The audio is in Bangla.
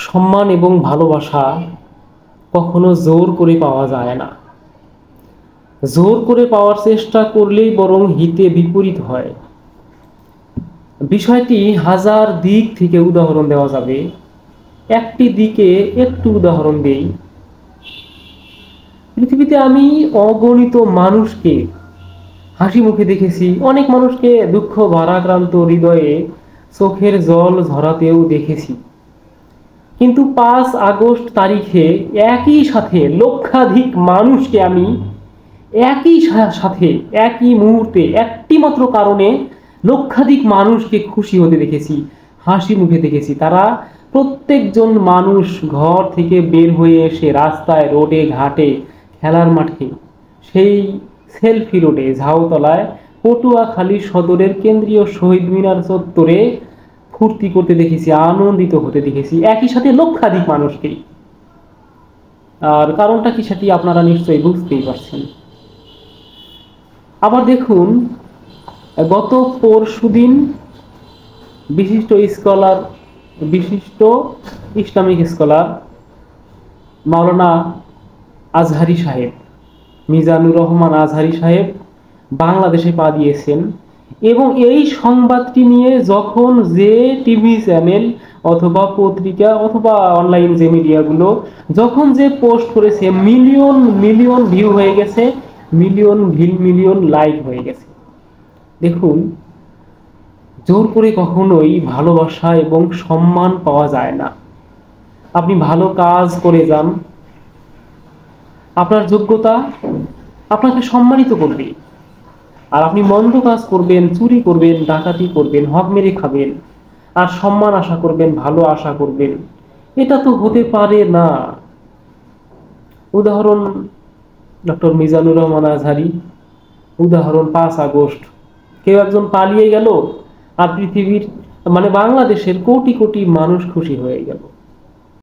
সম্মান এবং ভালোবাসা কখনো জোর করে পাওয়া যায় না। জোর করে পাওয়ার চেষ্টা করলেই বরং হিতে বিপরীত হয়। বিষয়টি হাজার দিক থেকে উদাহরণ দেওয়া যাবে। একটি দিকে একটু উদাহরণ দেই। পৃথিবীতে আমি অগণিত মানুষকে হাসি মুখে দেখেছি, অনেক মানুষকে দুঃখ ভারাক্রান্ত হৃদয়ে চোখের জল ঝরাতেও দেখেছি। কিন্তু 5 আগস্ট তারিখে একই সাথে লক্ষাধিক মানুষকে আমি একই সাথে একই মুহূর্তে একটি মাত্র কারণে লক্ষাধিক মানুষকে খুশি হতে দেখেছি, হাসি মুখে দেখেছি। তারা প্রত্যেকজন মানুষ ঘর থেকে বের হয়ে এসে রাস্তায়, রোডে, ঘাটে, খেলার মাঠে, সেই সেলফি রোডে, ঝাউতলায়, পটুয়াখালী সদরের কেন্দ্রীয় শহীদ মিনার চত্বরে ফুর্তি করতে দেখেছি, আনন্দিত হতে দেখেছি একই সাথে লক্ষাধিক মানুষকে। আর কারণটা কি সেটি আপনারা নিশ্চয়ই বুঝতেই পারছেন। আবার দেখুন, গত পরশুদিন বিশিষ্ট ইসলামিক স্কলার মাওলানা আজহারি সাহেব, মিজানুর রহমান আজহারি সাহেব বাংলাদেশে পা দিয়েছেন। এবং এই সংবাদটি নিয়ে যখন যে টিভি চ্যানেল অথবা পত্রিকা অথবা অনলাইন যে মিডিয়াগুলো যখন যে পোস্ট করেছে, মিলিয়ন মিলিয়ন ভিউ হয়ে গেছে, মিলিয়ন মিলিয়ন লাইক হয়ে গেছে। দেখুন, জোর করে কখনোই ভালোবাসা এবং সম্মান পাওয়া যায় না। আপনি ভালো কাজ করে যান, আপনার যোগ্যতা আপনাকে সম্মানিত করবে। আর আপনি মন্দ কাজ করবেন, চুরি করবেন, ডাকাতি করবেন, হক মেরে খাবেন, আর সম্মান আশা করবেন, ভালো আশা করবেন, এটা তো হতে পারে না। উদাহরণ ডক্টর মিজানুর রহমান আজহারি, উদাহরণ 5 আগস্ট। কেউ একজন পালিয়ে গেল আর পৃথিবীর বাংলাদেশের কোটি কোটি মানুষ খুশি হয়ে গেল।